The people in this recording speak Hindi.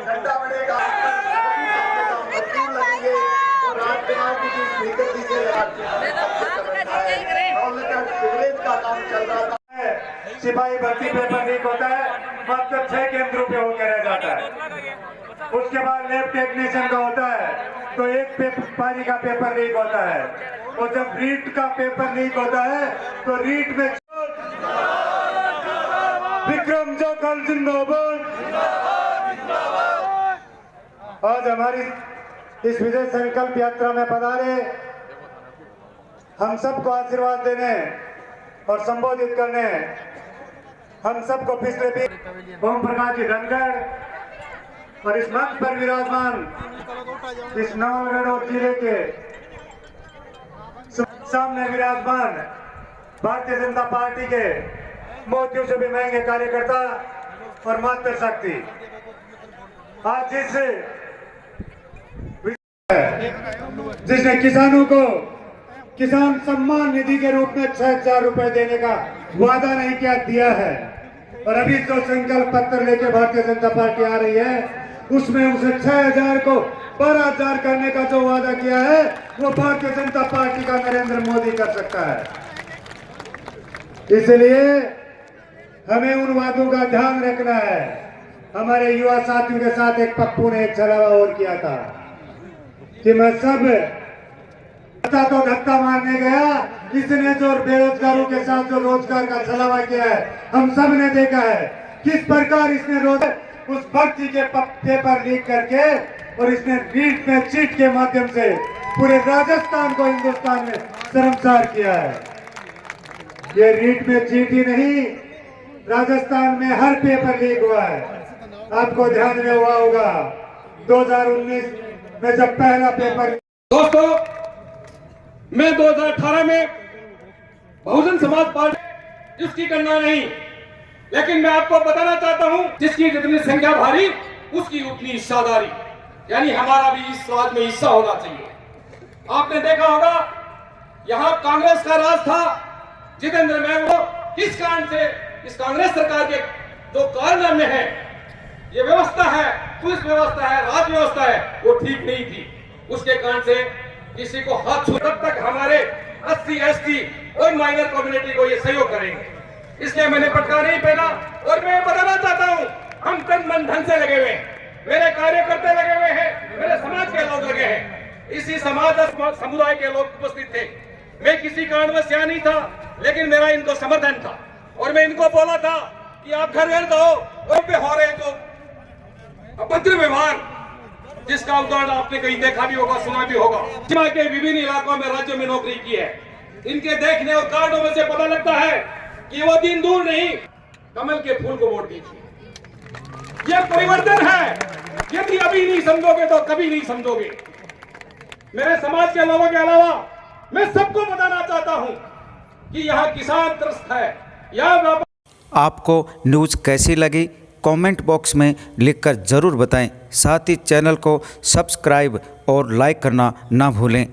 ठंडा बनेगा लगेंगे और सिवरेज का काम चल रहा था। सिपाही भर्ती पेपर लीक होता है, मतलब 6 केंद्र रुपये होकर रह जाता है। उसके बाद लैब टेक्नीशियन का होता है तो एक पारी का पेपर लीक होता है, और जब रीट का पेपर लीक होता है तो रीट में विक्रम जोकल जिंदाबाद। आज हमारी इस विजय संकल्प यात्रा में पधारे हम सबको आशीर्वाद देने और संबोधित करने हम सबको पिछले ओम प्रकाश जी धनखड़ और इस मंच पर विराजमान इस नवलगढ़ जिले के सामने विराजमान भारतीय जनता पार्टी के मोतियों से भी महंगे कार्यकर्ता और मातृशक्ति, आज जिसने किसानों को किसान सम्मान निधि के रूप में 6,000 रुपए देने का वादा नहीं किया दिया है, और अभी जो संकल्प पत्र लेके भारतीय जनता पार्टी आ रही है उसमें उसे 6,000 को 12,000 करने का जो वादा किया है वो भारतीय जनता पार्टी का नरेंद्र मोदी कर सकता है। इसलिए हमें उन वादों का ध्यान रखना है। हमारे युवा साथियों के साथ एक पप्पू ने एक छलावा और किया था कि मैं सब तो धक्का मारने गया, इसने जो बेरोजगारों के साथ जो रोजगार का छलावा किया है हम सब ने देखा है किस प्रकार इसने उस भक्ति के पेपर लीक करके और इसने रीट में चीट के माध्यम से पूरे राजस्थान को हिंदुस्तान में शर्मसार किया है। ये रीट में चीट ही नहीं, राजस्थान में हर पेपर लीक हुआ है। आपको ध्यान में हुआ होगा 2019 में जब पहला पेपर। दोस्तों, मैं 2018 में बहुजन समाज पार्टी जिसकी गणना नहीं, लेकिन मैं आपको बताना चाहता हूं जिसकी जितनी संख्या भारी उसकी उतनी हिस्सादारी, यानी हमारा भी इस राज में हिस्सा होना चाहिए। आपने देखा होगा यहां कांग्रेस का राज था, जितेंद्र महतो किस कारण से इस कांग्रेस सरकार के जो कारनामे हैं, ये व्यवस्था है, पुलिस व्यवस्था है, राज्य व्यवस्था है, वो ठीक नहीं थी। उसके कारण से किसी को हाथ छू, तब तक हमारे SC ST और माइनर कम्युनिटी को ये सहयोग करेंगे। इसलिए मैंने पटका नहीं पहना, और मैं बताना चाहता हूं हम तन मन धन से लगे हुए हैं, मेरे कार्यकर्ता लगे हुए हैं, मेरे समाज के लोग लगे हैं, इसी समाज समुदाय के लोग उपस्थित थे। मैं किसी कारणवश यहाँ नहीं था, लेकिन मेरा इनको समर्थन था, और मैं इनको बोला था कि आप घर घर जाओ और पे हो रहे जो अभद्र व्यवहार, जिसका उदाहरण आपने कहीं देखा भी होगा, सुना भी होगा। सीमा के विभिन्न इलाकों में राज्यों में नौकरी की है, इनके देखने और कार्डों में से पता लगता है कि वो दिन दूर नहीं, कमल के फूल को वोट दीजिए। यह परिवर्तन है, यदि अभी नहीं समझोगे तो कभी नहीं समझोगे। मेरे समाज के लोगों के अलावा मैं सबको बताना चाहता हूं कि यहाँ किसान त्रस्त है। यहाँ आपको न्यूज़ कैसी लगी कमेंट बॉक्स में लिखकर ज़रूर बताएं। साथ ही चैनल को सब्सक्राइब और लाइक करना ना भूलें।